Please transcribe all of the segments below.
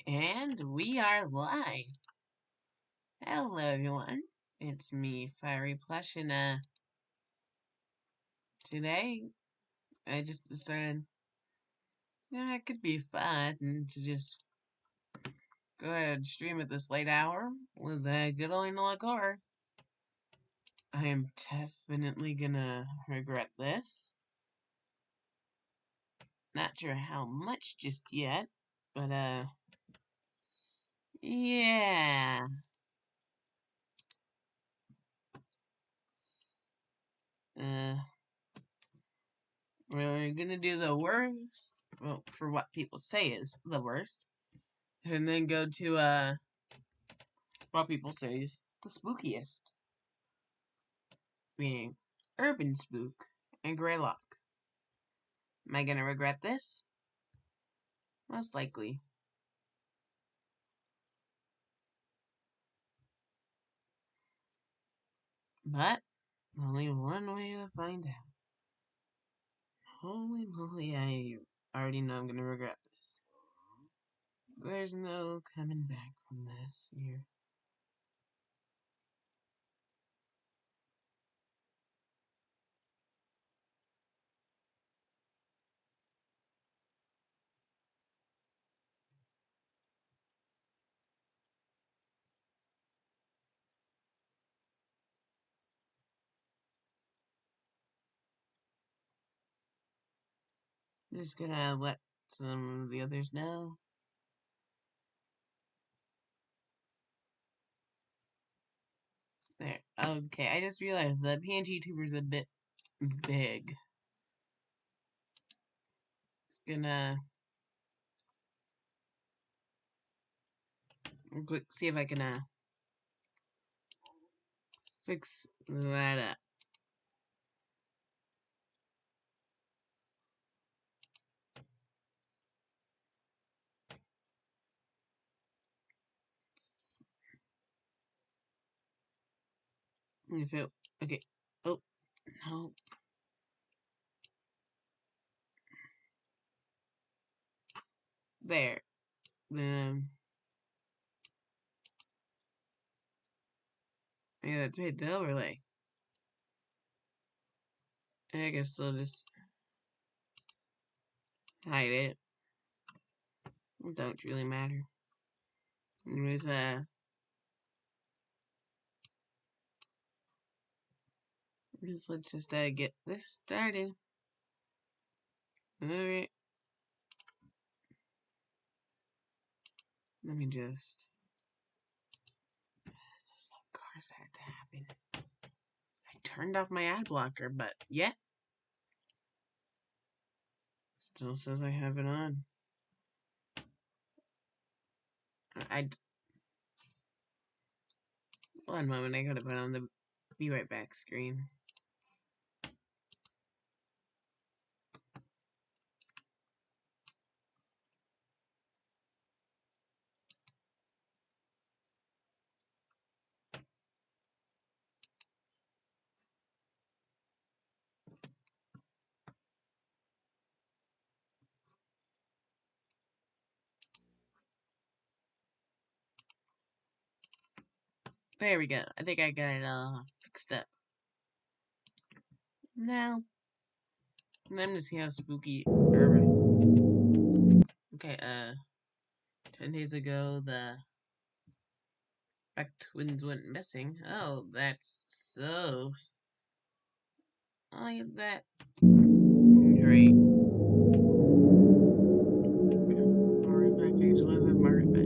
And we are live. Hello everyone, it's me, Firey Plush, and today I just decided it could be fun to just go ahead and stream at this late hour with good old analog horror. I am definitely gonna regret this. Not sure how much just yet, but yeah. We're gonna do the worst, well, for what people say is the worst, and then go to what people say is the spookiest, being Urban Spook and Greylock. Am I gonna regret this? Most likely. But only one way to find out. Holy moly, I already know I'm gonna regret this. There's no coming back from this here. Just gonna let some of the others know. There. Okay, I just realized the PNG tuber's a bit big. Just gonna quick see if I can fix that up. If it okay. Oh no. There. Yeah, that's right, the overlay. I guess I'll just hide it. It don't really matter. Anyways, let's just get this started. Alright. Let me just. Of course that had to happen. I turned off my ad blocker, but yet still says I have it on. One moment, I gotta put on the be right back screen. There we go. I think I got it all fixed up. Now, I'm to see how spooky Urban. Okay, 10 days ago, the back twins went missing. Oh, that's so. Oh, that. Great. Margaret Beck.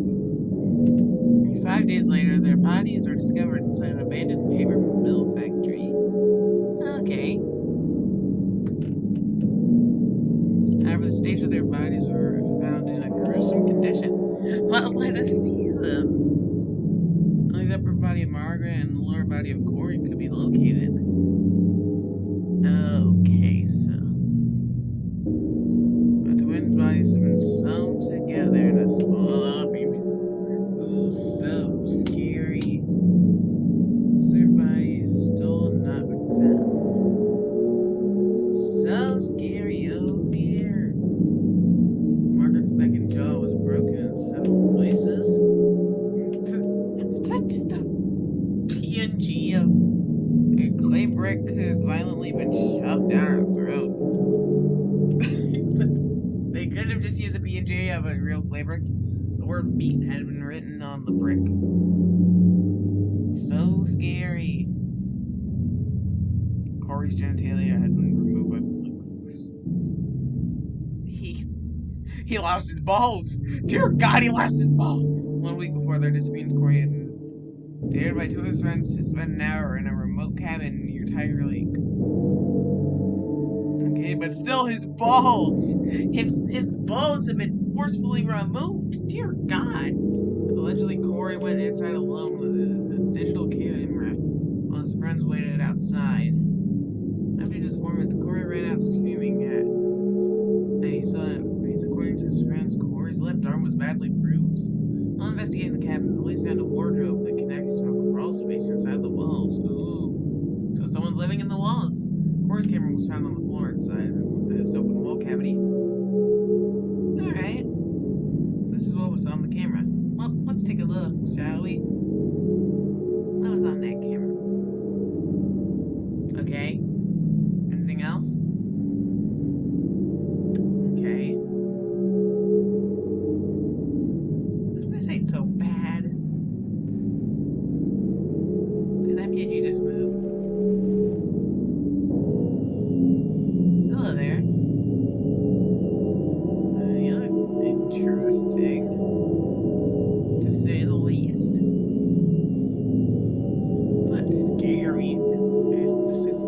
5 days later, their bodies were discovered inside an abandoned paper mill factory. Okay. However, the stage of their bodies were found in a gruesome condition. Well, let us see them. Only the upper body of Margaret and the lower body of Corey could be located. Okay, so the twins' bodies have been sewn together in a sloppy. Ooh, so scary. Their bodies still not been found. So scary, oh dear. Margaret's neck and jaw was broken in several places. brick had violently been shoved down her throat. They could have just used a PNG of a real clay brick. The word meat had been written on the brick. So scary. Corey's genitalia had been removed by police. He lost his balls. Dear God, he lost his balls. 1 week before their disappearance, Corey had been dared by 2 of his friends to spend an hour in a remote cabin near Tiger Lake. Okay, but still, his balls. His balls have been forcefully removed. Dear God. Allegedly, Corey went inside alone with his digital camera while his friends waited outside. After just 4 minutes, Corey ran out screaming at. He saw it. According to his friends, Corey's left arm was badly bruised. While investigating the cabin, the police found a wardrobe that connects to a crawl space inside the walls. Ooh. So someone's living in the walls. Corey's camera was found on the floor inside this open wall cavity. Alright. This is what was on the camera. Well, let's take a look, shall we? What was on that camera? Okay. Anything else? Okay. This ain't so bad. Did that PG just move? Hello there. You look interesting, to say the least. But scary. This is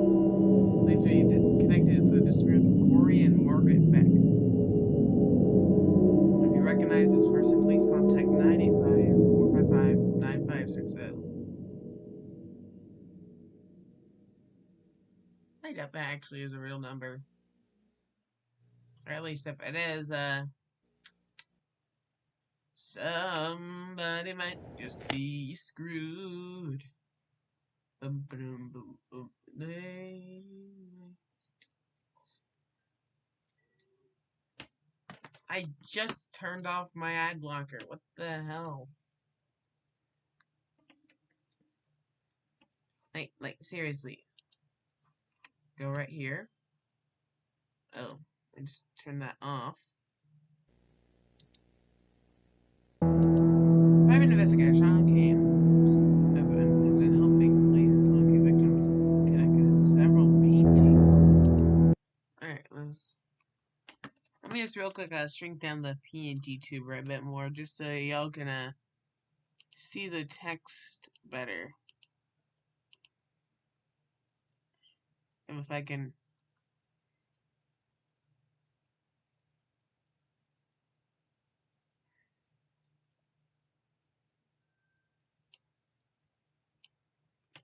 connected to the disappearance of Corey and Margaret Beck. If you recognize this person, please contact 985-455-9560. I doubt that actually is a real number. Or at least if it is, somebody might just be screwed. I just turned off my ad blocker. What the hell? Like seriously. Go right here. Oh, I just turned that off. Private investigator Sean Kane has been helping police to locate victims connected to several paintings. Alright, let me just real quick shrink down the PNG tuber a bit more just so y'all can see the text better. If I can.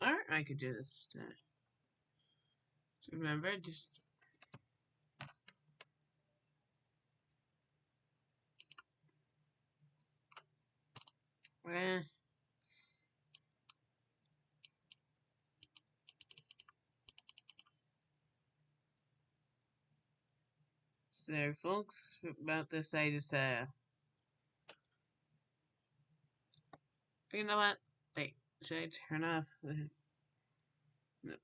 Or I could just remember, just so there, folks, about this I just you know what? Wait, should I turn off the...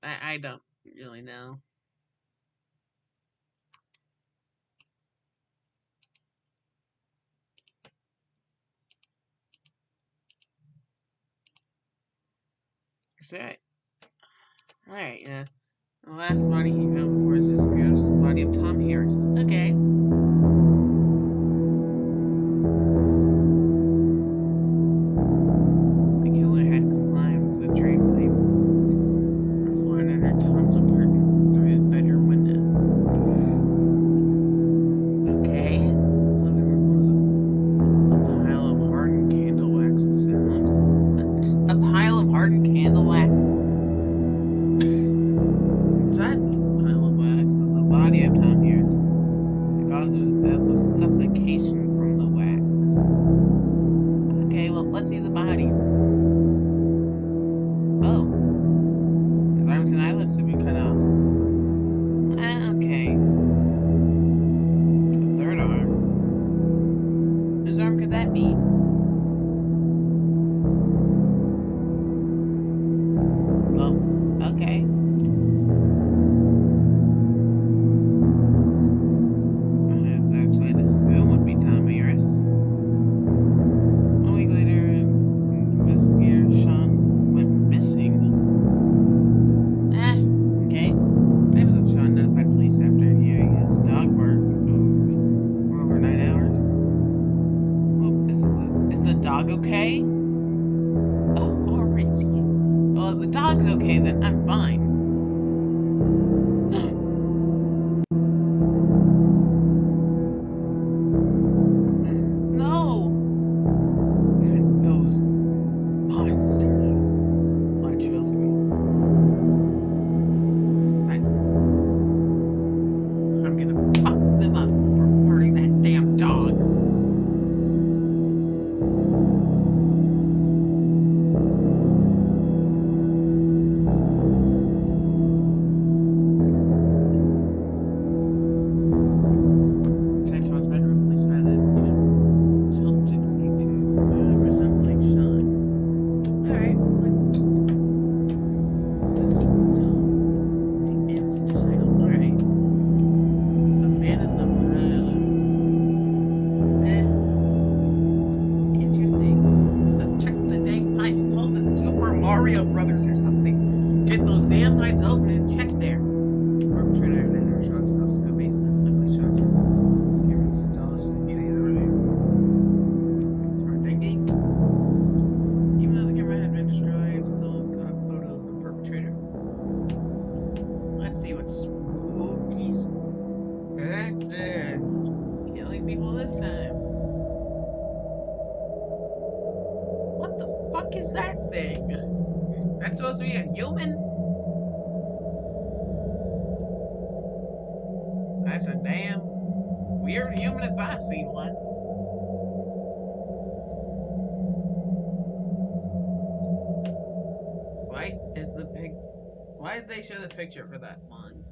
I don't really know. So, alright, the last body he found before his disappearance was the body of Tom Harris. Okay. The killer had climbed the drain pipe from floor and entered Tom's apartment through his bedroom window. Okay. The living room was a pile of hardened candle wax found. Just a pile of hardened candle wax? That pile of wax is the body of Tom Harris. The cause of his death was suffocation from the wax. Okay, well, let's see the body. Oh. His arms and eyelids have been cut off. Okay. A third arm. Whose arm could that be? Oh, okay. damn lights open and check there. Perpetrator and her shots house to a basement. Luckily shot. This camera installed just a few days earlier. Smart thinking. Even though the camera had been destroyed, it still got a photo of the perpetrator. Let's see what spooky act is. Killing people this time. What the fuck is that thing? That's supposed to be a human? That's a damn weird human if I've seen one. Why did they show the picture for that one?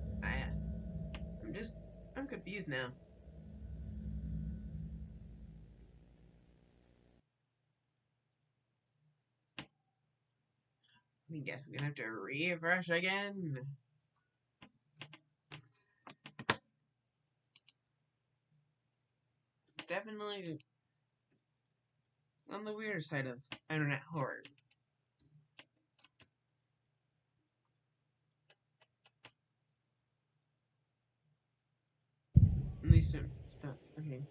I'm confused now. I guess I'm gonna have to refresh again. Definitely on the weirder side of internet horror. At least some stuff. Okay.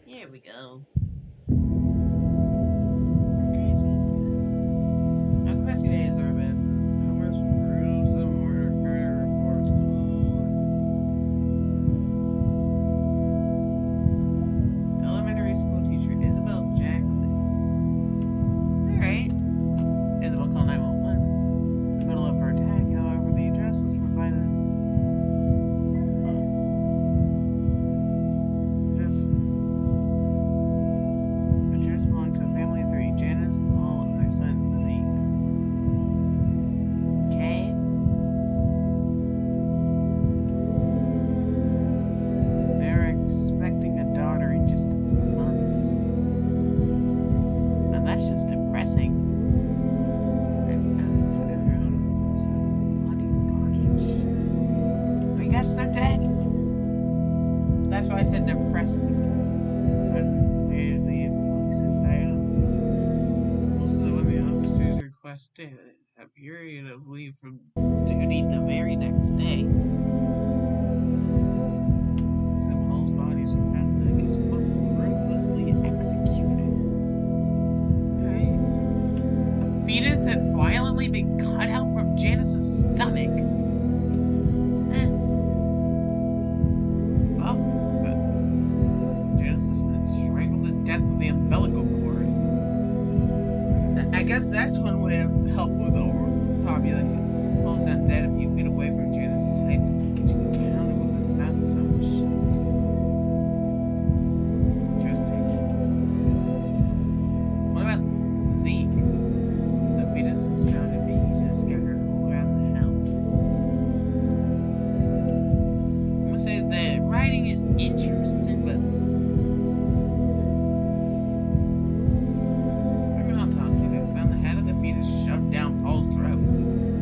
Here we go. Crazy. Now, the past few days are a bit. Numbers through some murder reports. Elementary school teacher Isabel Jackson. Alright. Isabel called 911. In the middle of her attack, however, the address was provided. Address belonged to a family of three: Janice, Paul, and their son Zeke. Okay. They're expecting a daughter in just a few months. Now that's just depressing. I guess they're dead. That's why I said depressing. Requested a period of leave from duty the very next day. Some Hull's bodies were found in the kitchen, both ruthlessly executed. Right? A fetus had violently been cut out from Janice's stomach. Well, Janice was then strangled to death with the umbilical cord. I guess that's one way to help with overpopulation. Almost not dead a few feet away from Janice's height. Get you counted with his mouth and some shit. Interesting. What about Zeke? The fetus was found in pieces scattered all around the house. I'm gonna say the writing is interesting, but shoved down Paul's throat.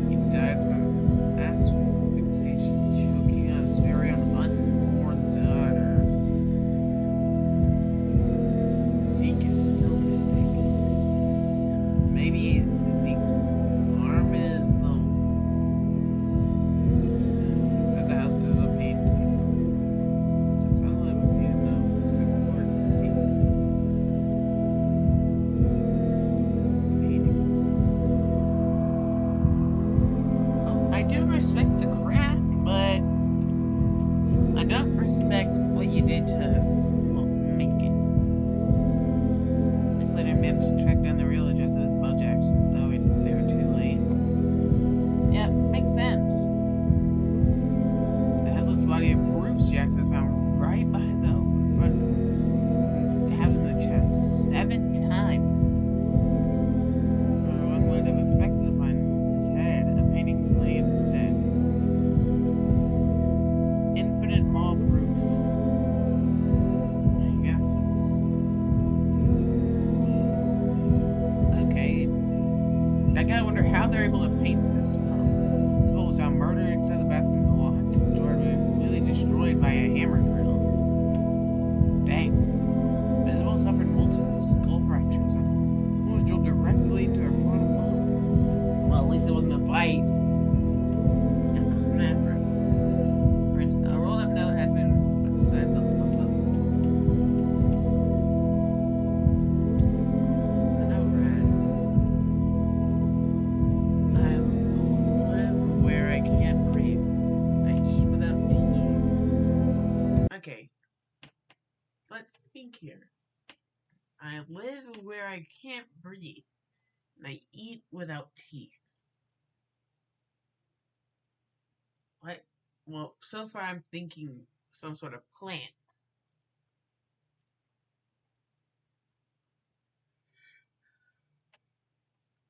He died from asphyxiation, choking on his very own unborn daughter. Zeke is still missing. Maybe Zeke's arm is low. At the house there's a painting. Since I don't have a painting now, except for things. I do respect the craft, but I don't respect what you did to, well, make it. This later managed to track down the real address of Isabel Jackson, though they were too late. Yeah, makes sense. The headless body of Bruce Jackson was found right behind the open front door and stabbed in the chest 7 times. One would have expected to find his head, a painting laid instead. let's think here. I live where I can't breathe, and I eat without teeth. What? Well, so far I'm thinking some sort of plant.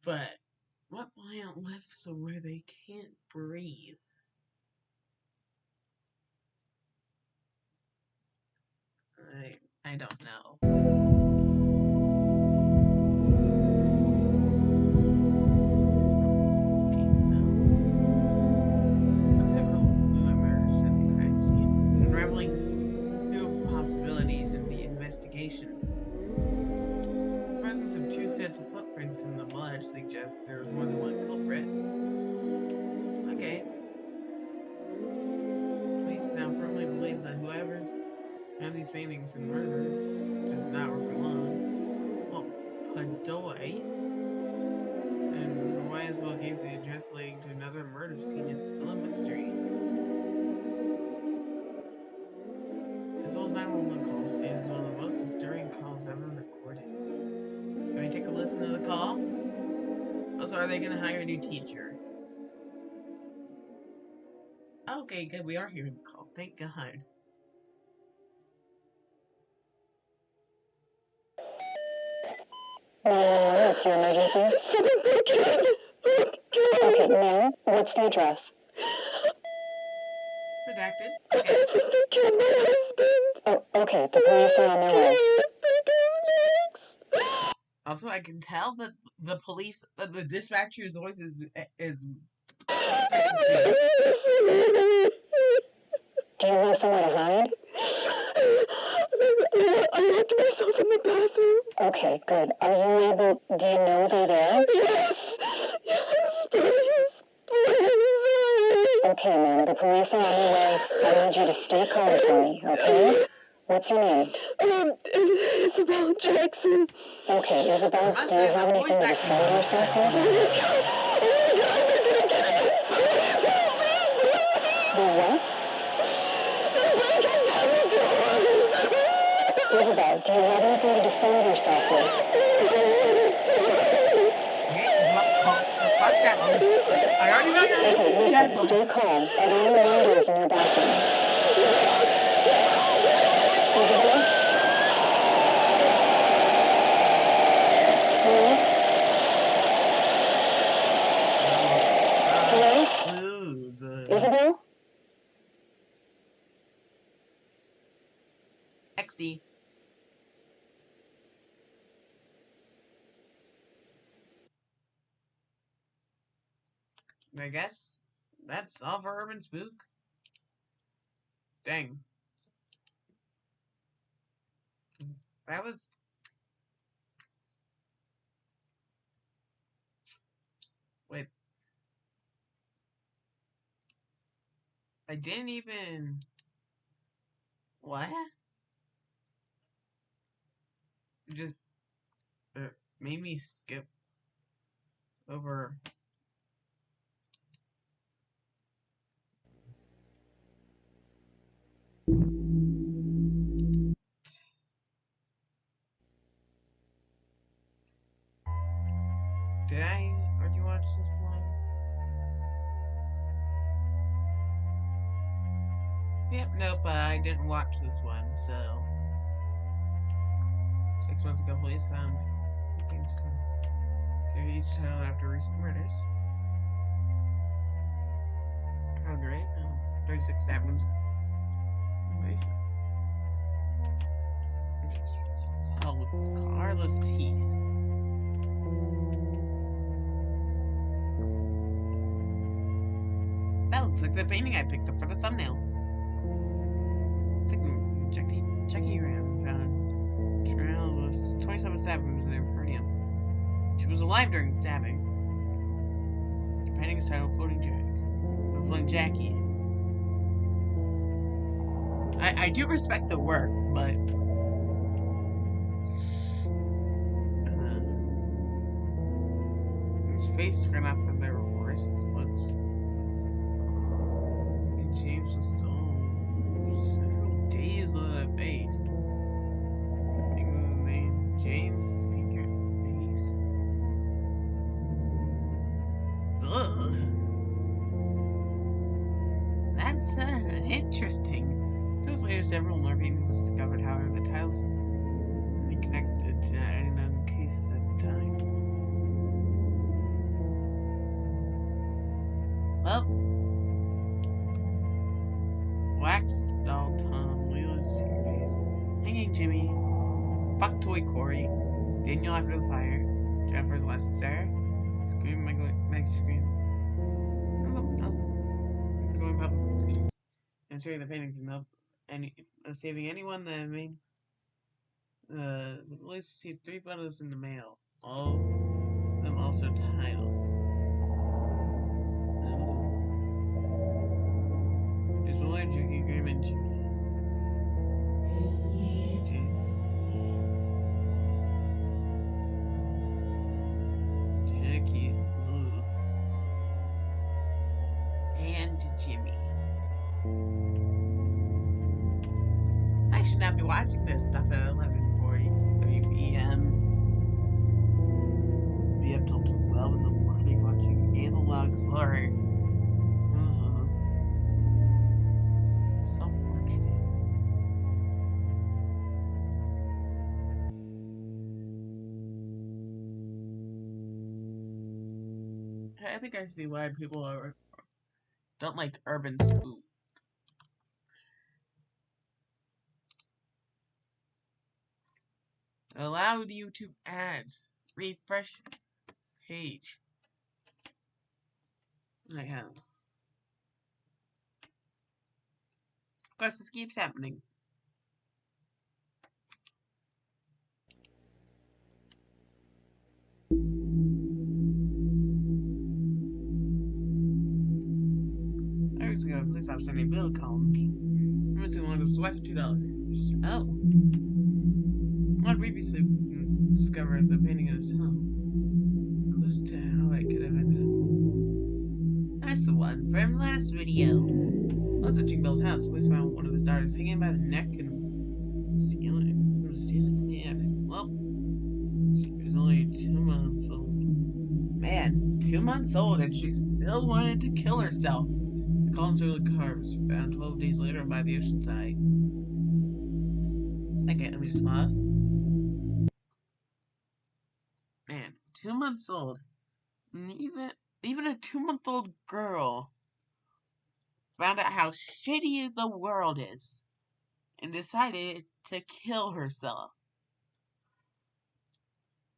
But what plant lives where they can't breathe? I don't know. Possibilities in the investigation. The presence of 2 sets of footprints in the mud suggests there is more than one culprit. Okay. Police now firmly believe that whoever's found these paintings and murders does not work alone. Well, Padoy, and why as well gave the address leading to another murder scene is still a mystery. As well as 911 call stands as one of the most disturbing calls ever recorded. Can we take a listen to the call? Also, are they going to hire a new teacher? Okay, good. We are hearing the call. Thank God. What's your emergency? Okay, now, what's the address? Redacted. Okay. Oh, okay, the police are on their way. Also, I can tell that the police, the dispatcher's voice is Do you have somewhere to hide? I locked myself in the bathroom. Okay, good. Are you able, do you know they're there? Yes, please. Okay, ma'am, the police are on their way. I need you to stay calm for me, okay? What's your name? Isabel Jackson. Okay, Isabel, do you have anything to defend yourself with? The what? Isabel, do you have anything to defend yourself with? Fuck that one. I already know you're okay, listen, stay calm. Are there any windows in your bathroom? Isabel? Hello? Isabel? XD. I guess that's all for Urban Spook. Dang. That was... Wait. I didn't even... What? It just made me skip over... Did I already watch this one? Yep, nope, I didn't watch this one, so... 6 months ago, police found each child after recent murders. Oh, great. 36 stabbings. Oh, with Carla's teeth. That looks like the painting I picked up for the thumbnail. It's like Jackie Ram found trail with 27 stabbings in her perineum. She was alive during the stabbing. The painting is titled Floating Jackie. I do respect the work, but his face turned off from their wrists. James was still several days on the base. That's interesting. Just later, several more paintings were discovered. However, the tiles are connected to unknown cases at the time. Well, waxed doll Tom, Leela's secret face, hanging Jimmy, fuck toy Corey, Daniel after the fire, Jennifer's last stare, Scream, Meg Scream. Going public and sharing the paintings and saving anyone that made police received 3 photos in the mail. All of them also titled. There's one way drinking agreement. Jackie. And Jimmy. I should not be watching this stuff at 11:43 p.m. Be up till 12 in the morning watching analog horror. So fortunate. I think I see why people don't like UrbanSPOOK. Allow the YouTube ads. Refresh page. I have. Of course, this keeps happening. Years ago, a police officer named Bill called. Missing one of his wife for $2. Oh. One previously discovered the painting in his home. Close to how it could have ended. That's the one from last video. Once at Bill's house, police found one of his daughters hanging by the neck and stealing in the attic. Well, she was only 2 months old. Man, 2 months old, and she still wanted to kill herself. The columns of the car was found 12 days later by the ocean side. Okay, let me just pause. Man, 2 months old. And even a 2-month-old girl found out how shitty the world is and decided to kill herself.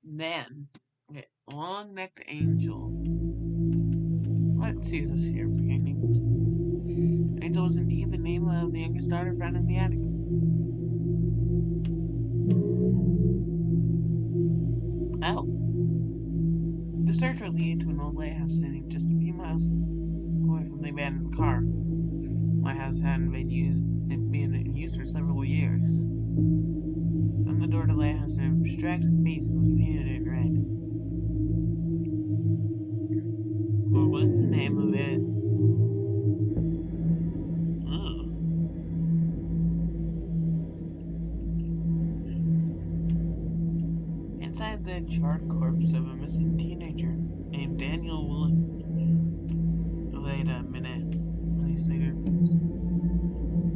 Then, okay, long-necked angel. Let's see this here painting. Angel was indeed the name of the youngest daughter found in the attic. Oh. The search would lead to an old lighthouse standing just a few miles away from the abandoned car. My house hadn't been in use for several years. On the door to the lighthouse, an abstracted face was painted in red. Well, what's the name of it? Ugh. Inside the charred corpse of a missing teenager named Daniel Williams. Wait a minute. Minutes later,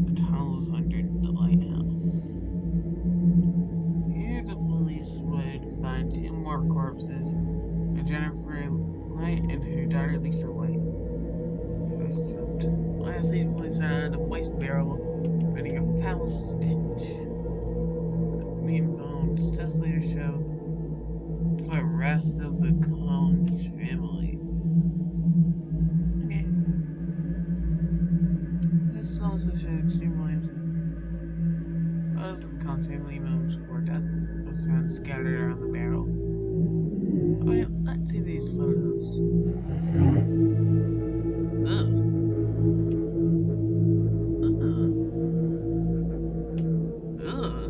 the tunnels under the lighthouse. Here the police would find 2 more corpses, Jennifer White and her daughter Lisa White. Lastly, the police found a moist barrel reading a foul stench. Meat and bones. Tests later showed the rest of the Collins family. Okay. This also showed Extreme Williamson. Photos of the Collins family members before death was found scattered around the barrel. Okay, let's see these photos. Ugh. Ugh.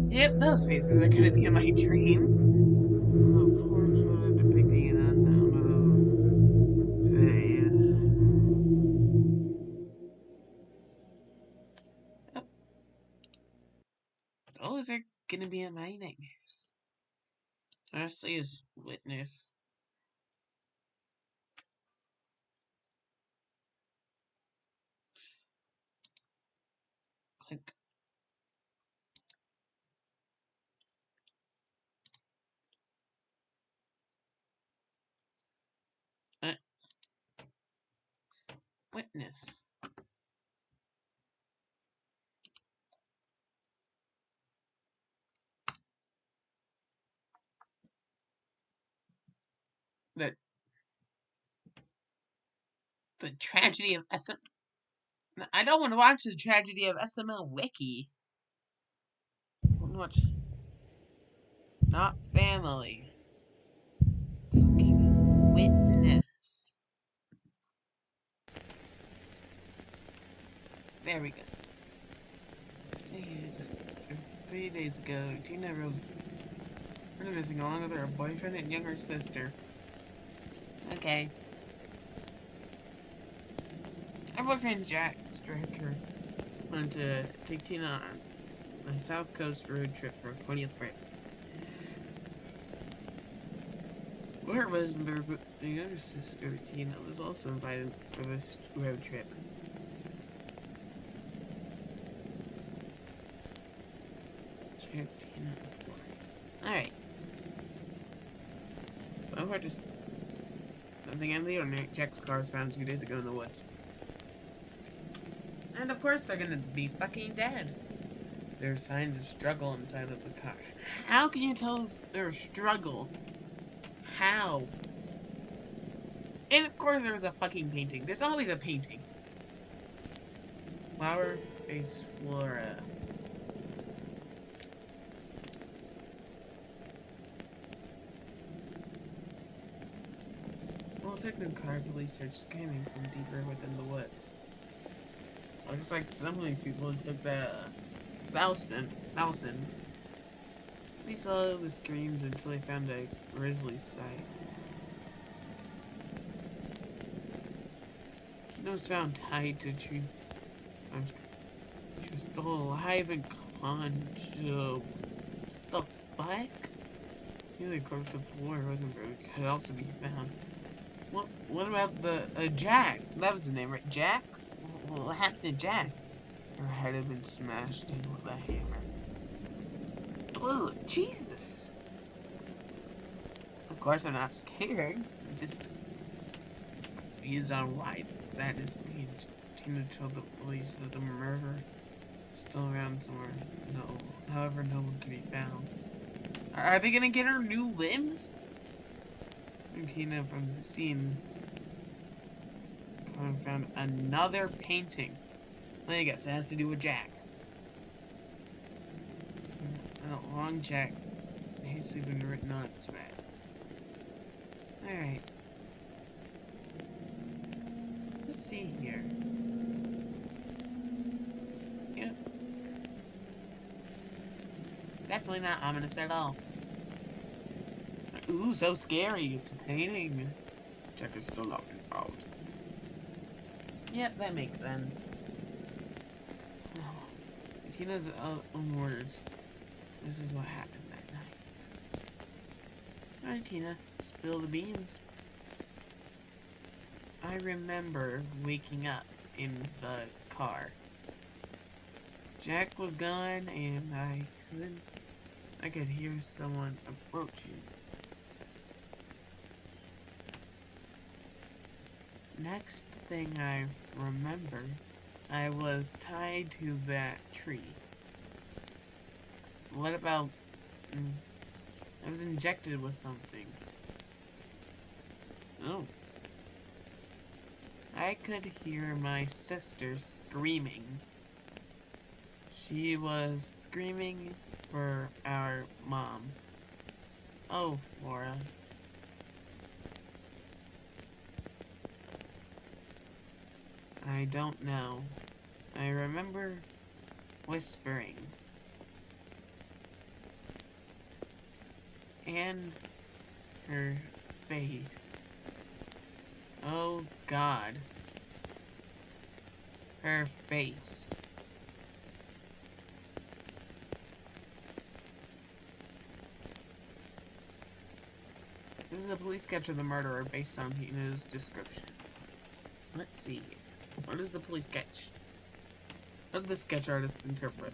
Yep, those faces are gonna be in my dreams. So, corpse photo depicting an unknown face. Yep. Those are gonna be in my nightmares. Lastly is witness. witness. The tragedy of SM. I don't want to watch the tragedy of SML Wiki. I want to watch Not Family. Fucking Witness. There we go. Just 3 days ago, Tina wrote missing along with her boyfriend and younger sister. Okay. Her boyfriend Jack Stricker wanted to take Tina on a South Coast road trip for her 20th birthday. Her Rosenberg, the younger sister Tina, was also invited for this road trip. Jack, Tina, and Flory. Alright. So far, just nothing on the ordinary. Jack's car was found 2 days ago in the woods. And of course, they're gonna be fucking dead. There are signs of struggle inside of the car. How can you tell there's struggle? How? And of course, there was a fucking painting. There's always a painting. Flower face Flora. Well, certain car police are screaming from deeper within the woods. Looks like some of these people took the Thousand. We saw the screams until they found a grisly sight. She was found tied to a tree. She was still alive and conscious. The fuck? The corpse of Floor Rosenberg could also be found. What about the Jack? That was the name, right? Jack? What happened to Jack? Her head had been smashed in with a hammer. Oh, Jesus! Of course, I'm not scared. I'm just confused on why that is being. Tina told the police that the murderer is still around somewhere. However, no one can be found. Are they gonna get her new limbs? And Tina from the scene found another painting. I guess it has to do with Jack. And a long check. Hastily been written on its back. Alright. Let's see here. Yep. Definitely not ominous at all. Ooh, so scary. It's a painting. Jack is still not involved. Yep, that makes sense. Tina's own words. This is what happened that night. Alright, Tina, spill the beans. I remember waking up in the car. Jack was gone, and I could hear someone approaching. Next thing I remember, I was tied to that tree. What about... I was injected with something. Oh. I could hear my sister screaming. She was screaming for our mom. Oh, Flora. I don't know. I remember whispering. And her face. Oh God. Her face. This is a police sketch of the murderer based on Tina's description. Let's see. What is the police sketch? What did the sketch artist interpret?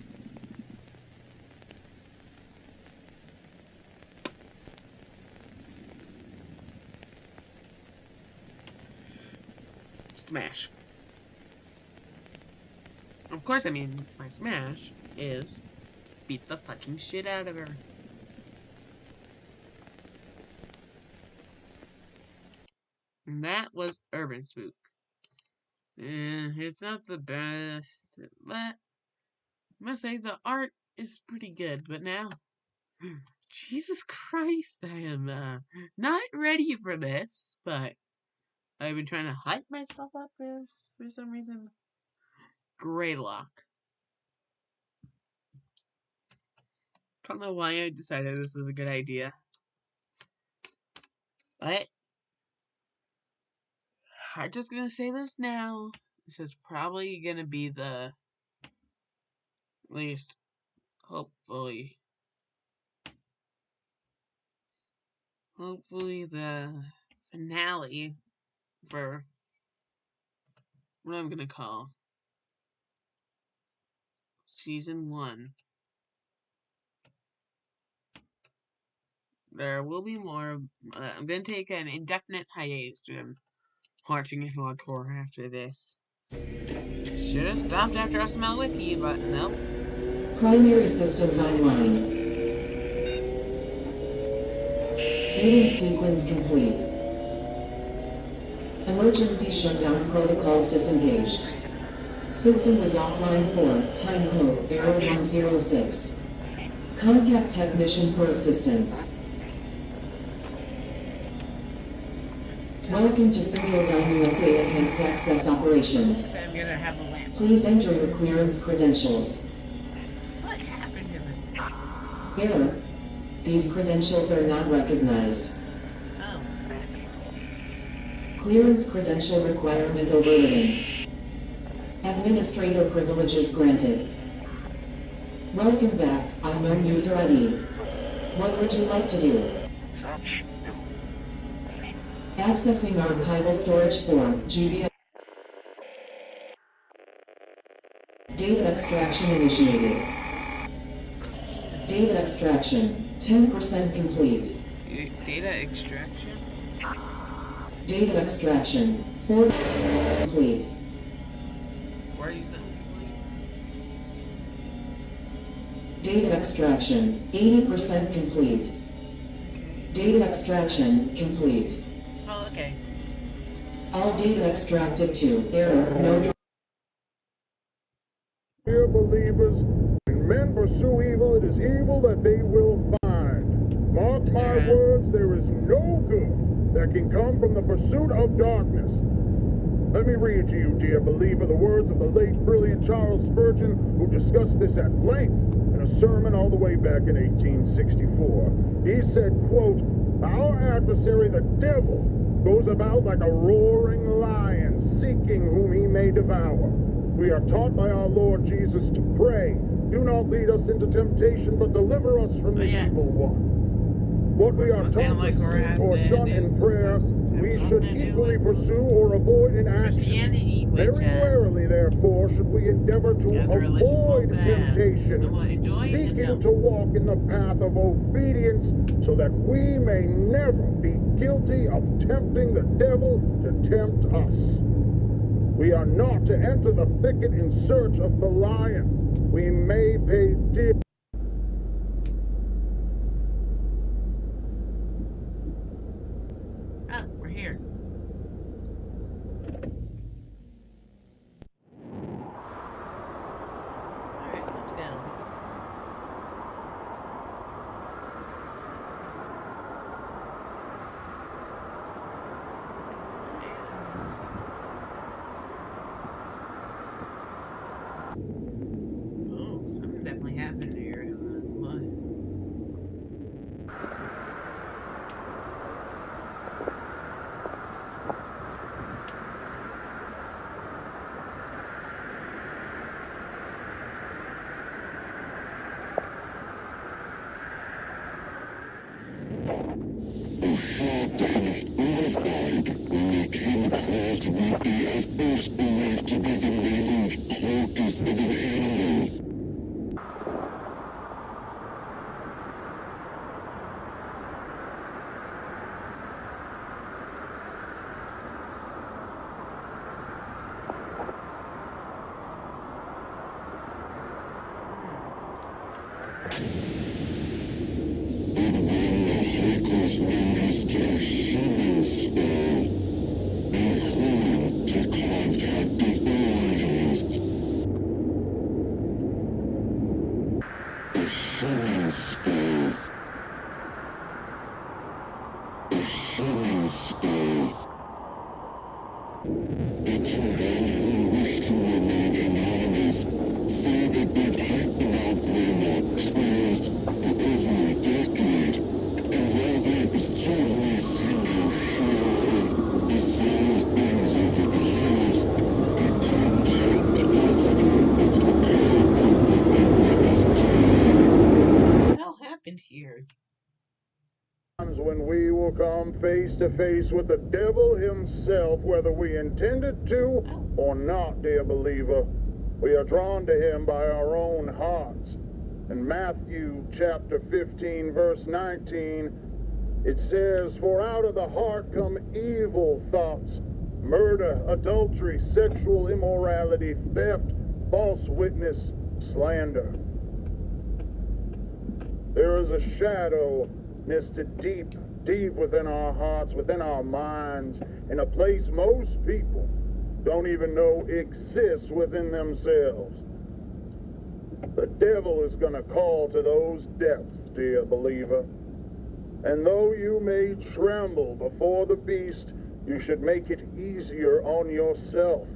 Smash. Of course, I mean, my smash is beat the fucking shit out of her. And that was Urban Spook. It's not the best, but I must say the art is pretty good. But now, Jesus Christ, I am not ready for this, but I've been trying to hype myself up for this for some reason. Greylock. Don't know why I decided this is a good idea, but I'm just gonna say this now. This is probably gonna be the, at least, hopefully, the finale for what I'm gonna call season 1. There will be more. I'm gonna take an indefinite hiatus from watching analog horror after this. Should have stopped after I smelled wiki, but nope. Primary systems online. Meeting sequence complete. Emergency shutdown protocols disengaged. System was offline for time code error 106. Contact technician for assistance. Welcome to Serial USA Enhanced Access Operations. I'm gonna have a lamp. Please enter your clearance credentials. What happened to this place? Error. These credentials are not recognized. Oh. Clearance credential requirement overridden. Administrator privileges granted. Welcome back, unknown user ID. What would you like to do? Accessing archival storage form, GBA. Data extraction initiated. Data extraction, 10% complete. Data extraction? Data extraction, 4% complete. Where is that? Data extraction, 80% complete. Okay. Data extraction, complete. Oh, okay. All data extracted to error, no. Dear believers, when men pursue evil, it is evil that they will find. Mark my words, there is no good that can come from the pursuit of darkness. Let me read to you, dear believer, the words of the late brilliant Charles Spurgeon, who discussed this at length in a sermon all the way back in 1864. He said, quote, "Our adversary, the devil, goes about like a roaring lion, seeking whom he may devour. We are taught by our Lord Jesus to pray, do not lead us into temptation, but deliver us from the evil one. What we are taught to seek or shun in prayer, we should equally pursue or avoid in action. Very rarely, therefore, should we endeavor to avoid temptation, seeking to walk in the path of obedience, so that we may never be guilty of tempting the devil to tempt us. We are not to enter the thicket in search of the lion. We may pay dear. Ah, we're here. Alright, let's go. Oh, something definitely happened here. What? Here. When we will come face to face with the devil himself, whether we intended to or not, dear believer. We are drawn to him by our own hearts. In Matthew chapter 15, verse 19, it says, "For out of the heart come evil thoughts, murder, adultery, sexual immorality, theft, false witness, slander." There is a shadow nested deep, deep within our hearts, within our minds, in a place most people don't even know exists within themselves. The devil is going to call to those depths, dear believer. And though you may tremble before the beast, you should make it easier on yourself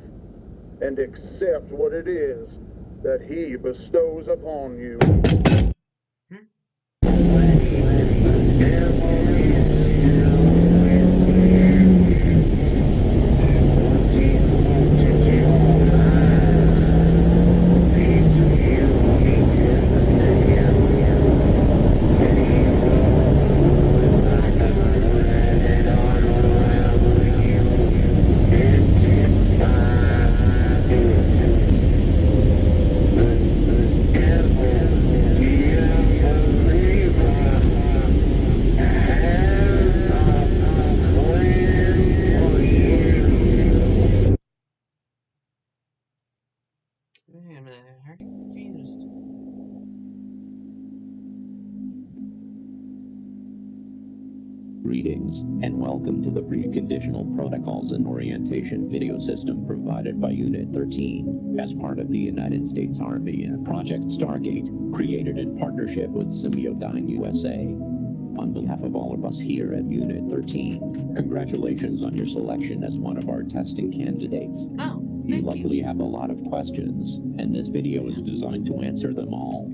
and accept what it is that he bestows upon you. I'm already confused. Greetings, and welcome to the Preconditional Protocols and Orientation video system provided by Unit 13 as part of the United States Army and Project Stargate, created in partnership with Semiodyne USA. On behalf of all of us here at Unit 13, congratulations on your selection as one of our testing candidates. You likely have a lot of questions, and this video is designed to answer them all.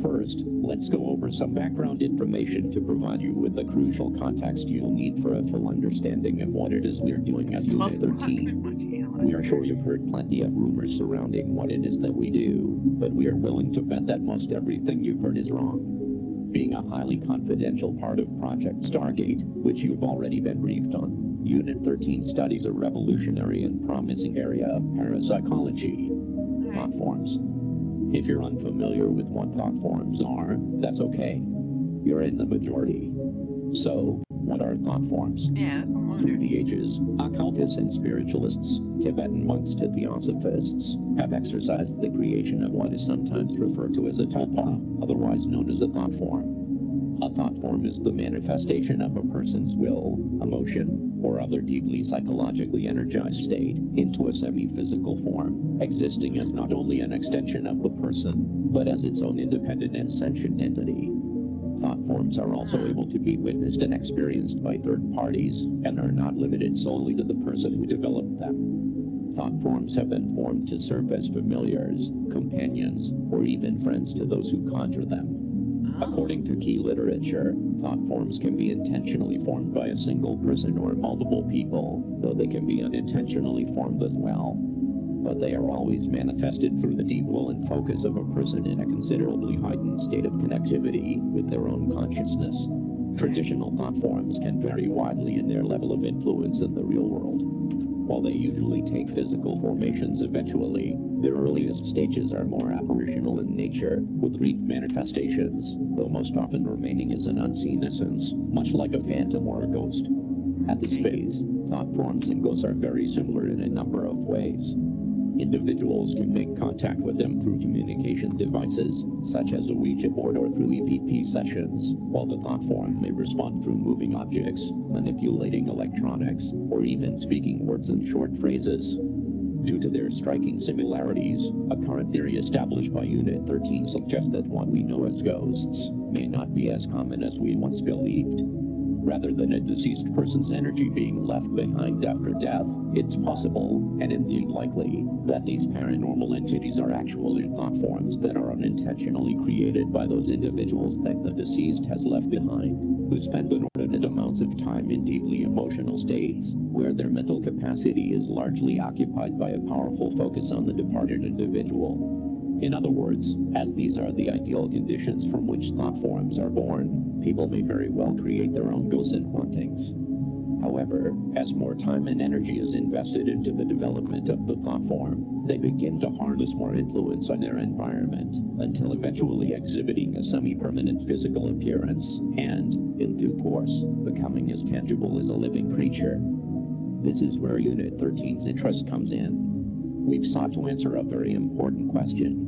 First, let's go over some background information to provide you with the crucial context you'll need for a full understanding of what it is we're doing at Unit 13. We are sure you've heard plenty of rumors surrounding what it is that we do, but we are willing to bet that most everything you've heard is wrong. Being a highly confidential part of Project Stargate, which you've already been briefed on, Unit 13 studies a revolutionary and promising area of parapsychology, thought forms. If you're unfamiliar with what thought forms are, that's okay. You're in the majority. So, what are thought forms? Yeah, that's what I'm Through wondering. the ages, occultists and spiritualists, Tibetan monks to theosophists, have exercised the creation of what is sometimes referred to as a tulpa, otherwise known as a thought form. A thought form is the manifestation of a person's will, emotion, or other deeply psychologically energized state into a semi-physical form, existing as not only an extension of the person, but as its own independent and sentient entity. Thought forms are also able to be witnessed and experienced by third parties, and are not limited solely to the person who developed them. Thought forms have been formed to serve as familiars, companions, or even friends to those who conjure them. According to key literature, thought forms can be intentionally formed by a single person or multiple people, though they can be unintentionally formed as well. But they are always manifested through the deep will and focus of a person in a considerably heightened state of connectivity with their own consciousness. Traditional thought forms can vary widely in their level of influence in the real world. While they usually take physical formations eventually, their earliest stages are more apparitional in nature, with brief manifestations, though most often remaining as an unseen essence, much like a phantom or a ghost. At this phase, thought forms and ghosts are very similar in a number of ways. Individuals can make contact with them through communication devices, such as a Ouija board or through EVP sessions, while the thought form may respond through moving objects, manipulating electronics, or even speaking words and short phrases. Due to their striking similarities, a current theory established by Unit 13 suggests that what we know as ghosts may not be as common as we once believed. Rather than a deceased person's energy being left behind after death, it's possible, and indeed likely, that these paranormal entities are actually thought forms that are unintentionally created by those individuals that the deceased has left behind, who spend inordinate amounts of time in deeply emotional states, where their mental capacity is largely occupied by a powerful focus on the departed individual. In other words, as these are the ideal conditions from which thought forms are born, people may very well create their own ghosts and hauntings. However, as more time and energy is invested into the development of the thought form, they begin to harness more influence on their environment, until eventually exhibiting a semi-permanent physical appearance, and, in due course, becoming as tangible as a living creature. This is where Unit 13's interest comes in. We've sought to answer a very important question.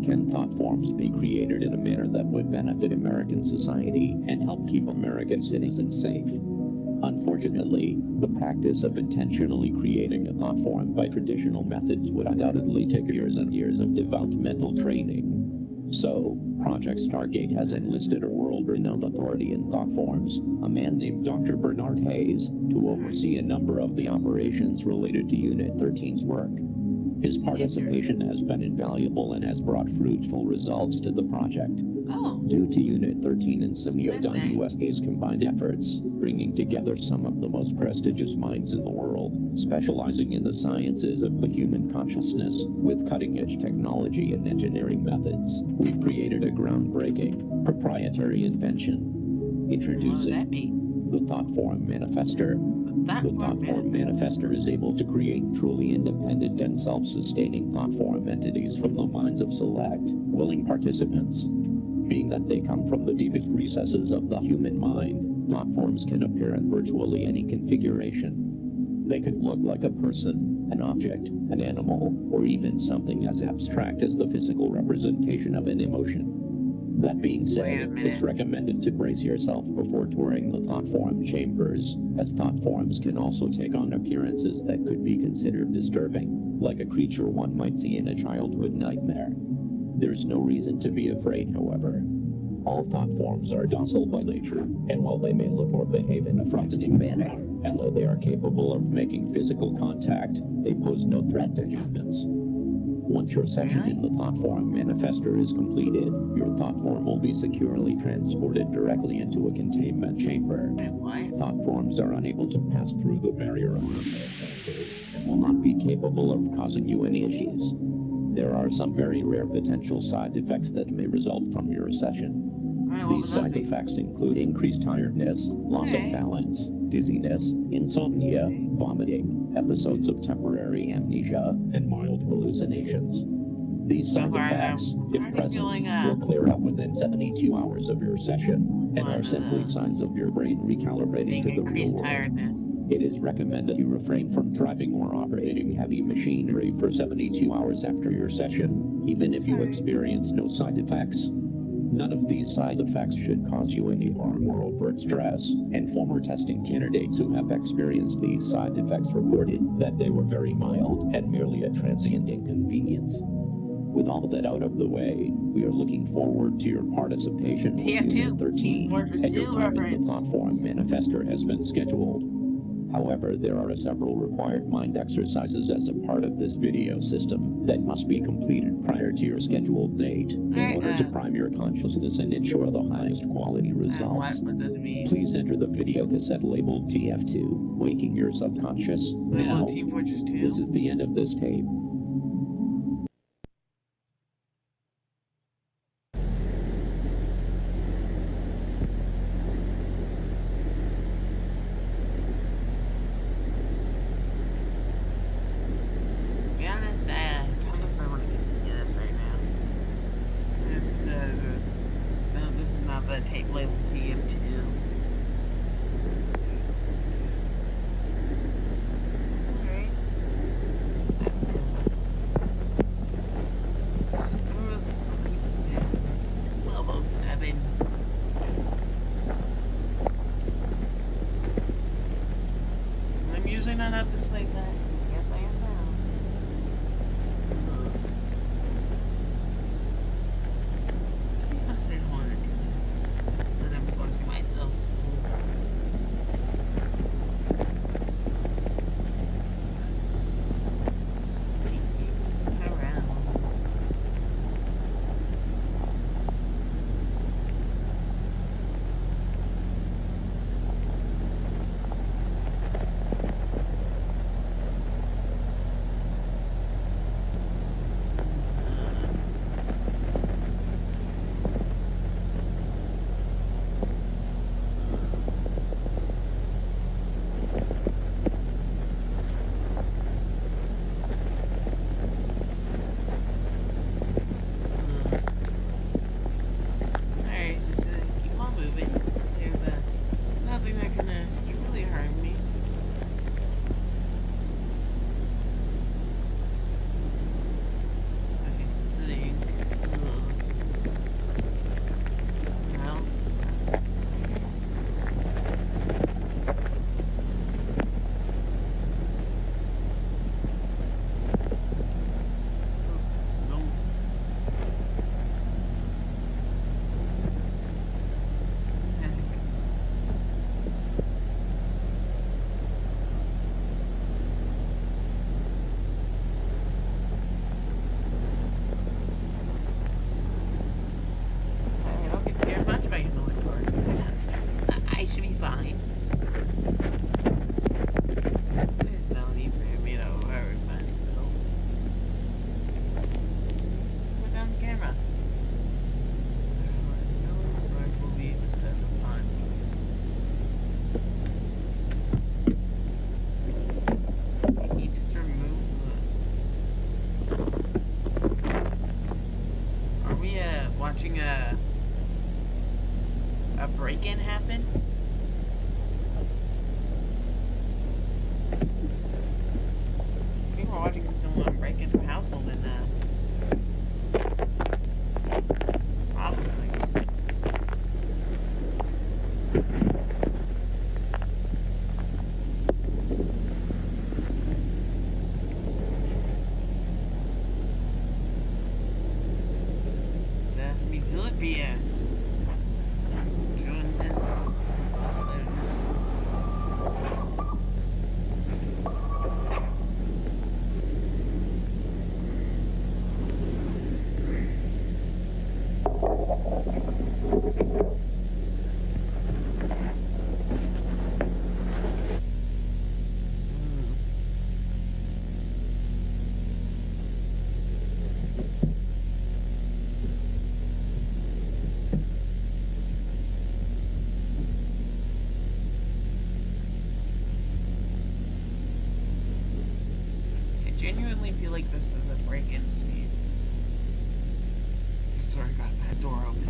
Can thought forms be created in a manner that would benefit American society and help keep American citizens safe? Unfortunately, the practice of intentionally creating a thought form by traditional methods would undoubtedly take years and years of developmental training. So, Project Stargate has enlisted a world-renowned authority in thought forms, a man named Dr. Bernard Hayes, to oversee a number of the operations related to Unit 13's work. His participation has been invaluable and has brought fruitful results to the project. Due to Unit 13 and Semiodyne USA's combined efforts, bringing together some of the most prestigious minds in the world, specializing in the sciences of the human consciousness, with cutting-edge technology and engineering methods, we've created a groundbreaking, proprietary invention. Introducing the Thought Form Manifester. The Thought Form Manifester is able to create truly independent and self-sustaining thought form entities from the minds of select, willing participants. Being that they come from the deepest recesses of the human mind, thought forms can appear in virtually any configuration. They could look like a person, an object, an animal, or even something as abstract as the physical representation of an emotion. That being said, it's recommended to brace yourself before touring the thought form chambers, as thought forms can also take on appearances that could be considered disturbing, like a creature one might see in a childhood nightmare. There's no reason to be afraid, however. All thought forms are docile by nature, and while they may look or behave in a frightening manner, and though they are capable of making physical contact, they pose no threat to humans. Once your session in the Thought Form Manifester is completed, your thought form will be securely transported directly into a containment chamber. Thought forms are unable to pass through the barrier of and will not be capable of causing you any issues. There are some very rare potential side effects that may result from your session. These side effects include increased tiredness, loss of balance, dizziness, insomnia, vomiting, episodes of temporary amnesia, and mild hallucinations. These side effects, if present, will clear up within 72 hours of your session, and are simply signs of your brain recalibrating to the real world. It is recommended you refrain from driving or operating heavy machinery for 72 hours after your session, even if you experience no side effects. None of these side effects should cause you any harm or overt stress, and former testing candidates who have experienced these side effects reported that they were very mild and merely a transient inconvenience. With all that out of the way, we are looking forward to your participation with Unit 13, and your time in the Thought Form Manifester has been scheduled. However, there are several required mind exercises as a part of this video system that must be completed prior to your scheduled date in order to prime your consciousness and ensure the highest quality results. Please enter the video cassette labeled TF2, Waking Your Subconscious. Now, this is the end of this tape. break-in happen? We were watching someone break into a household and rob the place. That'd be good, yeah. Doing this. I genuinely feel like this is a break-in scene. Sorry, got that door open.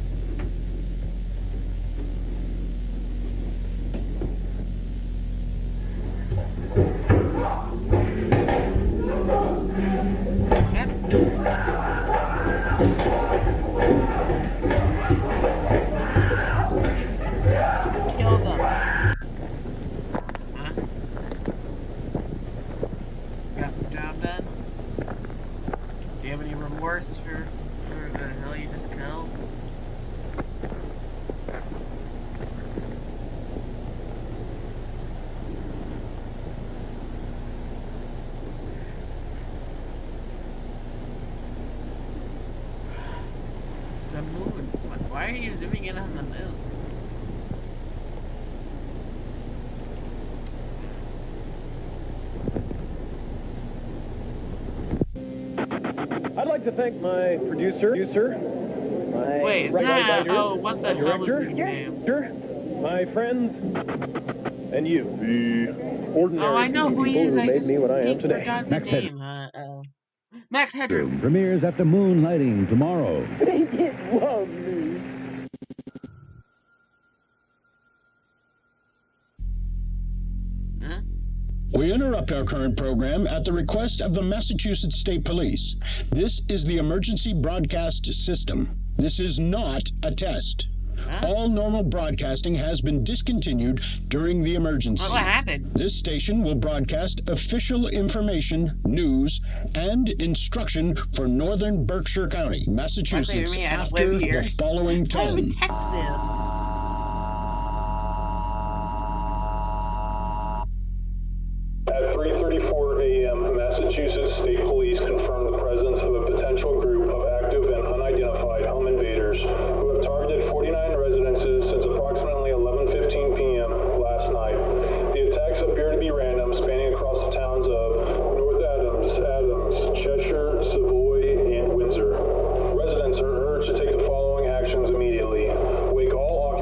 Yep. Just kill them. Huh? Got the job done? Do you have any remorse for the hell you just killed? This is a moon. Why are you zooming in on the moon? I'd like to thank my producer, my Wait, is that? Oh, what the hell was his name? my friends, and you, the ordinary Oh, I know who he people is. who I made just me what I am today. forgot the Max name. Max Headroom. Premieres after moonlighting tomorrow. They did love me. Huh? We interrupt our current program at the request of the Massachusetts State Police. This is the emergency broadcast system. This is not a test. Huh? All normal broadcasting has been discontinued during the emergency. What happened? This station will broadcast official information, news, and instruction for northern Berkshire County, Massachusetts, I don't after live here. the following I live in tone. Texas. At 3:34 a.m., Massachusetts State Police confirmed the presence of a potential group of active and unidentified home invaders who have targeted 49 residences since approximately 11:15 p.m. last night. The attacks appear to be random, spanning across the towns of North Adams, Cheshire, Savoy, and Windsor. Residents are urged to take the following actions immediately. Wake all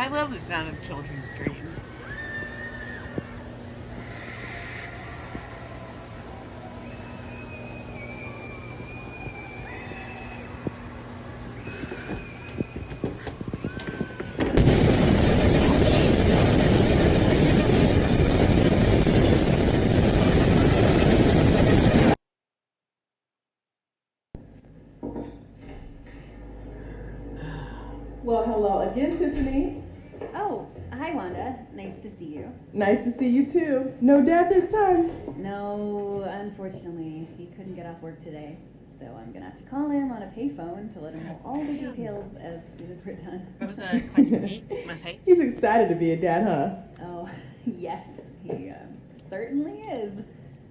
I love the sound of children's screams. Well, hello again, Tiffany. Oh, hi, Wanda. Nice to see you. Nice to see you too. No dad this time? No, unfortunately, he couldn't get off work today. So I'm gonna have to call him on a payphone to let him know all the details as soon as we're done. That was quite sweet, must say. He's excited to be a dad, huh? Oh, yes, he certainly is.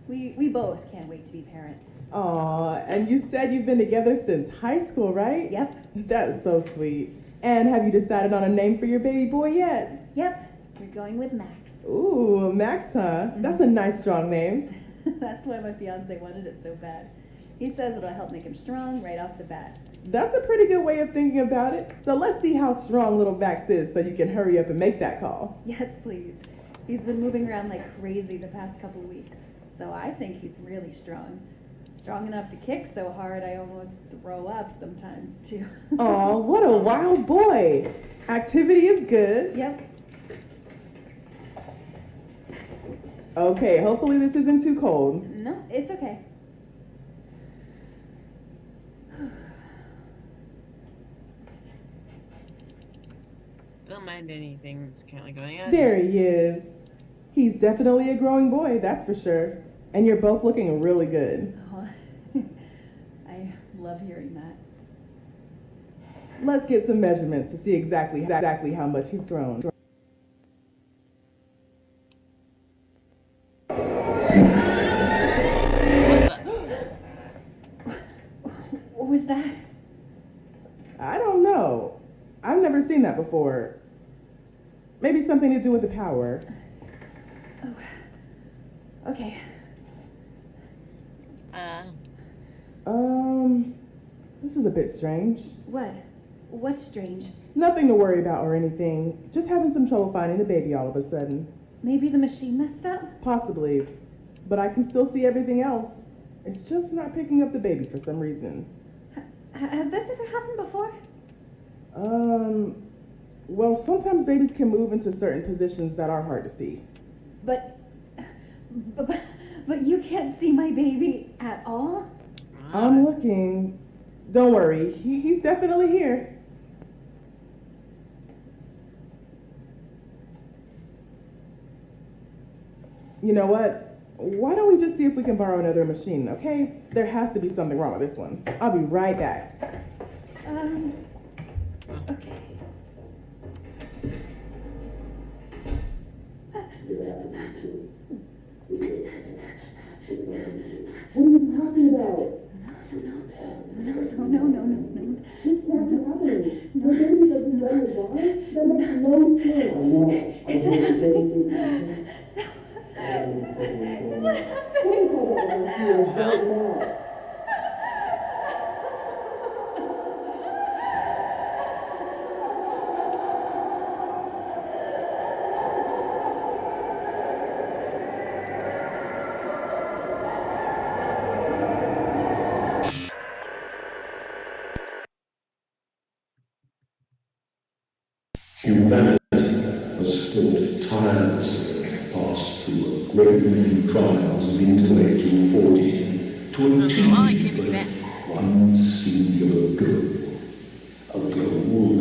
We both can't wait to be parents. Aw, and you said you've been together since high school, right? Yep. That's so sweet. And have you decided on a name for your baby boy yet? Yep, we're going with Max. Ooh, Max, huh? That's a nice, strong name. That's why my fiance wanted it so bad. He says it'll help make him strong right off the bat. That's a pretty good way of thinking about it. So let's see how strong little Max is so you can hurry up and make that call. Yes, please. He's been moving around like crazy the past couple weeks. So I think he's really strong. Strong enough to kick so hard I almost throw up sometimes, too. Aw, what a wild boy. Activity is good. Yep. Okay, hopefully this isn't too cold. No, it's okay. Don't mind anything that's currently going on. There he is. He's definitely a growing boy, that's for sure. And you're both looking really good. Oh, I love hearing that. Let's get some measurements to see exactly how much he's grown. What was that? I don't know. I've never seen that before. Maybe something to do with the power. Oh, okay. This is a bit strange. What? What's strange? Nothing to worry about or anything. Just having some trouble finding the baby all of a sudden. Maybe the machine messed up? Possibly. But I can still see everything else. It's just not picking up the baby for some reason. Has this ever happened before? Well, sometimes babies can move into certain positions that are hard to see. But you can't see my baby at all? I'm looking. Don't worry, he's definitely here. You know what? Why don't we just see if we can borrow another machine, okay? There has to be something wrong with this one. I'll be right back. Okay. What are you talking about? No. This can't be happening. Your baby doesn't know your body? That makes no sense. Is it happening? It's not happening. Humanity has fought tirelessly past through a great many trials of intellectual fortitude to achieve but one singular goal. A goal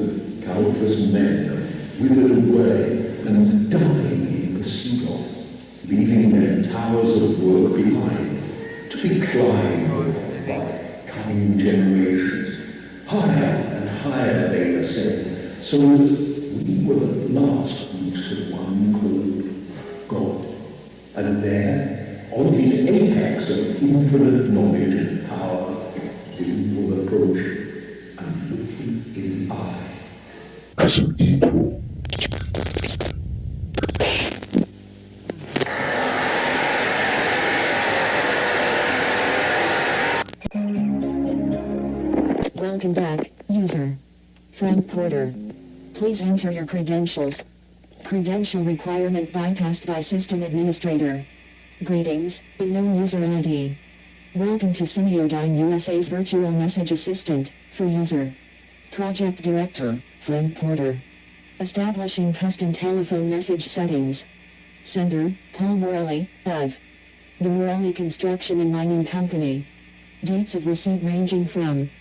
countless men have withered away and dying in pursuit of, leaving their towers of work behind, to be climbed by coming generations. Higher and higher they ascend, so that we will at last reach the one called God. And there, on his apex of infinite knowledge and power, we will approach and look him in the eye. As an equal. Welcome back, user. Frank Porter. Please enter your credentials. Credential requirement bypassed by system administrator. Greetings, unknown user ID. Welcome to Semiodyne USA's virtual message assistant, for user. Project Director, Frank Porter. Establishing custom telephone message settings. Sender, Paul Morelli, of the Morelli Construction and Mining Company. Dates of receipt ranging from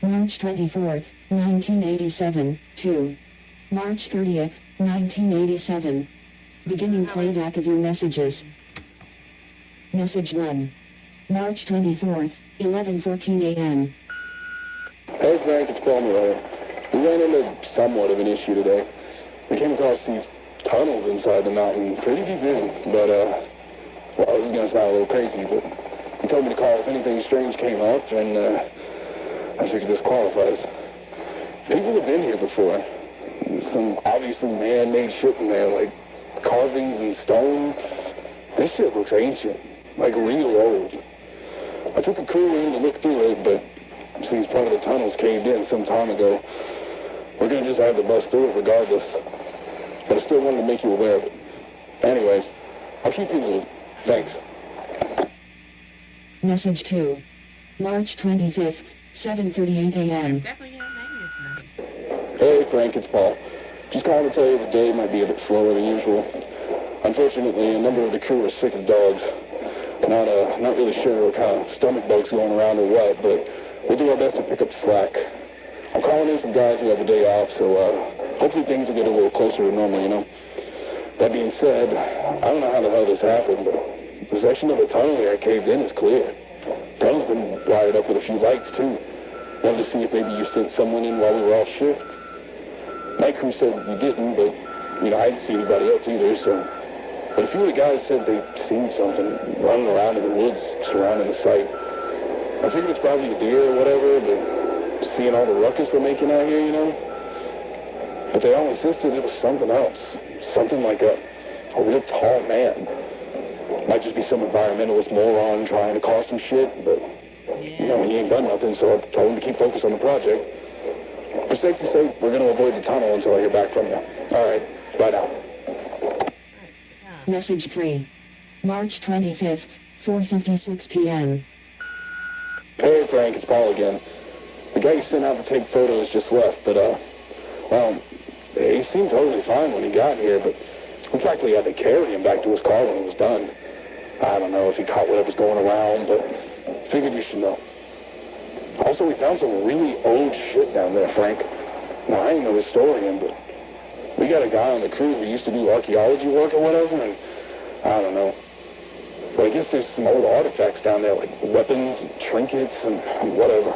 March 24th, 1987, to March 30th, 1987. Beginning playback of your messages. Message 1. March 24th, 11:14 a.m. Hey Frank, it's Paul Morelli. We ran into somewhat of an issue today. We came across these tunnels inside the mountain, pretty deep in, but, well, this is gonna sound a little crazy, but he told me to call if anything strange came up, and, I figured this qualifies. People have been here before. Some obviously man-made shit in there, like carvings and stone. This shit looks ancient, like real old. I took a crew in to look through it, but since part of the tunnels caved in some time ago, we're gonna just have to bust through it regardless. But I still wanted to make you aware of it. Anyways, I'll keep you in the loop. Thanks. Message 2. March 25th, 7:38 a.m. Hey Frank, it's Paul. Just calling to tell you the day might be a bit slower than usual. Unfortunately, a number of the crew are sick as dogs. Not really sure what kind of stomach bugs going around or what, but we'll do our best to pick up the slack. I'm calling in some guys who have a day off, so hopefully things will get a little closer to normal, you know. That being said, I don't know how the hell this happened, but the section of the tunnel here caved in is clear. The tunnel's been wired up with a few lights, too. Wanted to see if maybe you sent someone in while we were off shift. My crew said you didn't, but, you know, I didn't see anybody else either, so... But a few of the guys said they'd seen something running around in the woods surrounding the site. I figured it's probably a deer or whatever, but seeing all the ruckus we're making out here, you know? But they all insisted it was something else. Something like a real tall man. Might just be some environmentalist moron trying to cause some shit, but, you know, he ain't done nothing, so I told him to keep focused on the project. For safety's sake, we're going to avoid the tunnel until I hear back from you. All right, bye now. Message 3. March 25th, 4:56 p.m. Hey Frank, it's Paul again. The guy you sent out to take photos just left, but, well, he seemed totally fine when he got here, but we practically had to carry him back to his car when he was done. I don't know if he caught whatever's going around, but figured you should know. Also, we found some really old shit down there, Frank. Now, I ain't no historian, but we got a guy on the crew who used to do archaeology work or whatever, and I don't know. But I guess there's some old artifacts down there, like weapons and trinkets and whatever.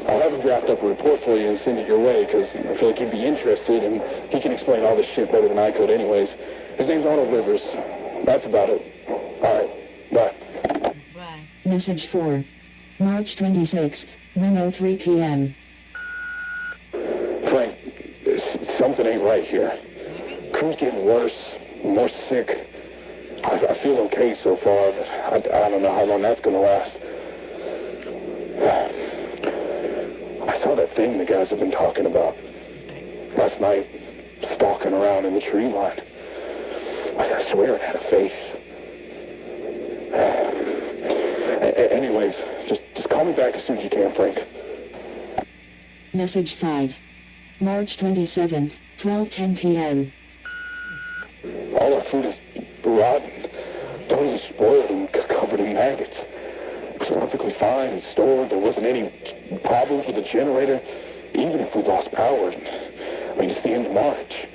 I'll have him draft up a report for you and send it your way, because I feel like he'd be interested, and he can explain all this shit better than I could anyways. His name's Arnold Rivers. That's about it. All right. Bye. Bye. Message 4. March 26th, 1:03 p.m. Frank, something ain't right here. Crew's getting worse, more sick. I feel okay so far, but I don't know how long that's going to last. I saw that thing the guys have been talking about last night, stalking around in the tree line. I swear it had a face. Anyways, just call me back as soon as you can, Frank. Message 5. March 27th, 12:10 p.m. All our food is rotten, totally spoiled and covered in maggots. It was perfectly fine and stored. There wasn't any problems with the generator, even if we lost power. I mean, it's the end of March.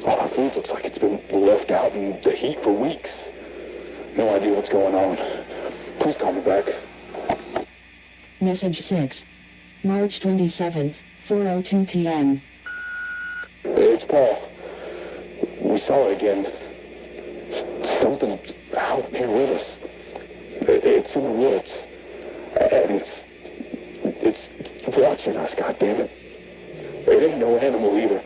All our food looks like it's been left out in the heat for weeks. No idea what's going on. Please call me back. Message 6. March 27th, 4:02 p.m. It's Paul. We saw it again. Something out here with us. It's in the woods. And it's watching us, goddammit. It ain't no animal either.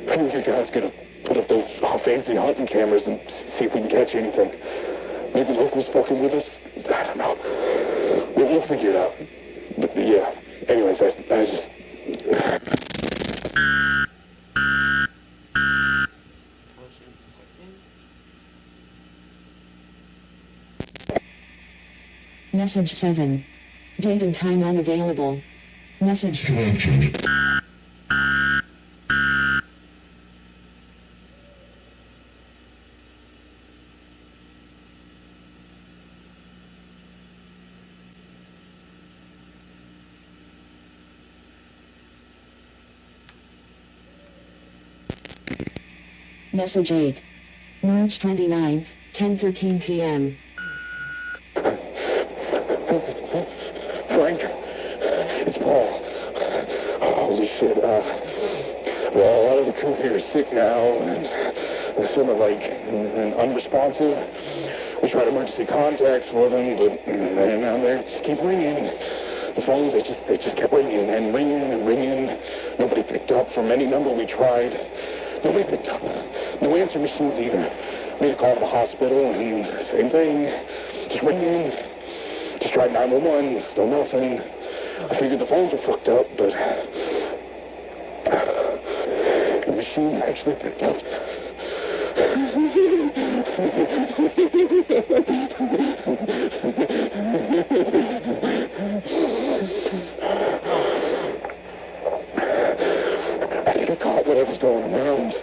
Maybe you guys gonna put up those fancy hunting cameras and see if we can catch anything. Maybe locals fucking with us. I don't know. We'll figure it out. But yeah. Anyways, I just... Message 7. Date and time unavailable. Message corrected. Message 8. March 29th, 10:13 p.m. Frank, it's Paul. Holy shit, well, a lot of the crew here is sick now, and they're sort of like unresponsive. We tried emergency contacts for them, but they just keep ringing. The phones, they just kept ringing and ringing and ringing. Nobody picked up from any number we tried. Nobody picked up. No answer machines either. Made a call to the hospital, and same thing. Just ringing. Just tried 911, still nothing. I figured the phones were fucked up, but the machine actually picked up. I think I caught whatever's going around.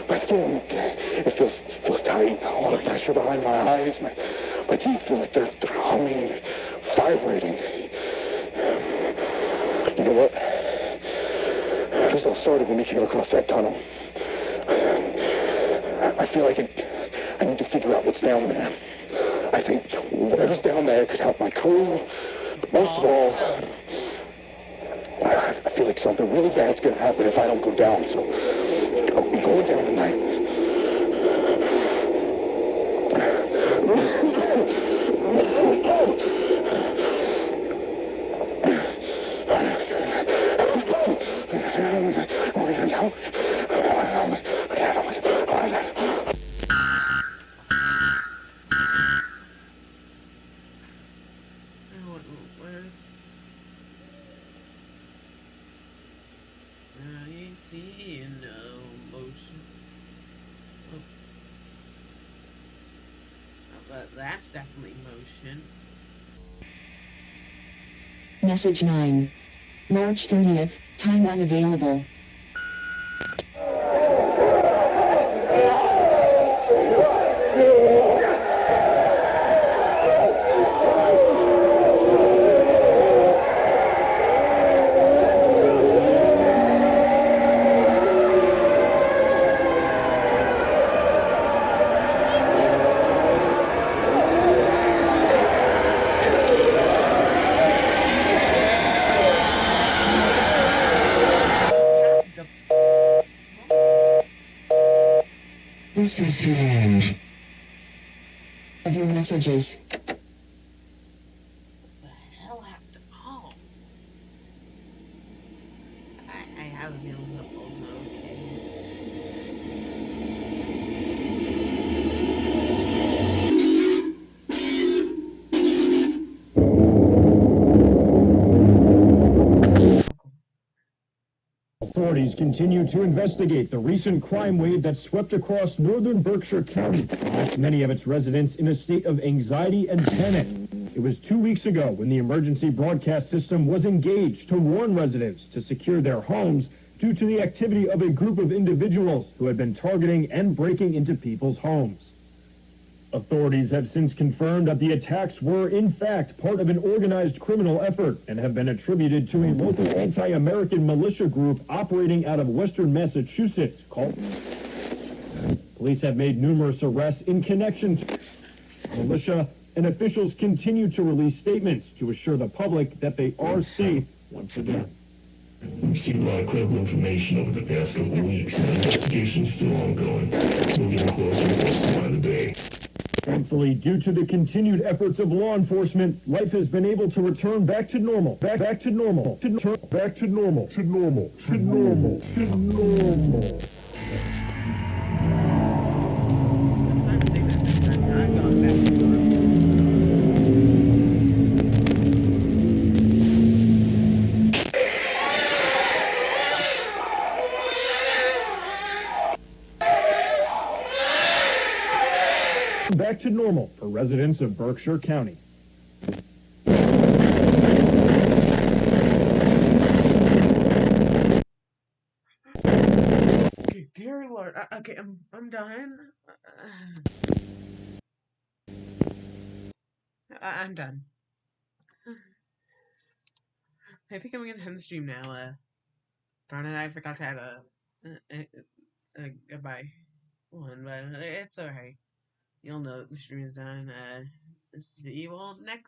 My skin, it feels tight. A lot of pressure behind my eyes. My teeth feel like they're humming, vibrating. You know what? This all started when we came across that tunnel. I feel like I need to figure out what's down there. I think whatever's down there could help my crew. But most of all, I feel like something really bad's going to happen if I don't go down. So I'm going down tonight. That's definitely motion. Message 9. March 30th, time unavailable. This is the end of your messages. What the hell happened? Oh. I have a feeling that Paul's not Authorities continue to investigate the recent crime wave that swept across northern Berkshire County, left many of its residents in a state of anxiety and panic. It was 2 weeks ago when the emergency broadcast system was engaged to warn residents to secure their homes due to the activity of a group of individuals who had been targeting and breaking into people's homes. Authorities have since confirmed that the attacks were, in fact, part of an organized criminal effort and have been attributed to a local anti-American militia group operating out of western Massachusetts called... Police have made numerous arrests in connection to militia, and officials continue to release statements to assure the public that they are safe once again. We've seen a lot of credible information over the past couple of weeks, and the investigation's still ongoing. We're getting closer by the day. Thankfully, due to the continued efforts of law enforcement, life has been able to return back to normal. Back to normal. Back to normal. To normal. To normal. To normal. I'm starting to think that I'm going back to normal. Back to normal for residents of Berkshire County. Dear Lord. Okay, I'm done. I'm done. I think I'm gonna end the stream now. Darn it, I forgot to add a goodbye one, but it's alright. You'll know that the stream is done. See you all next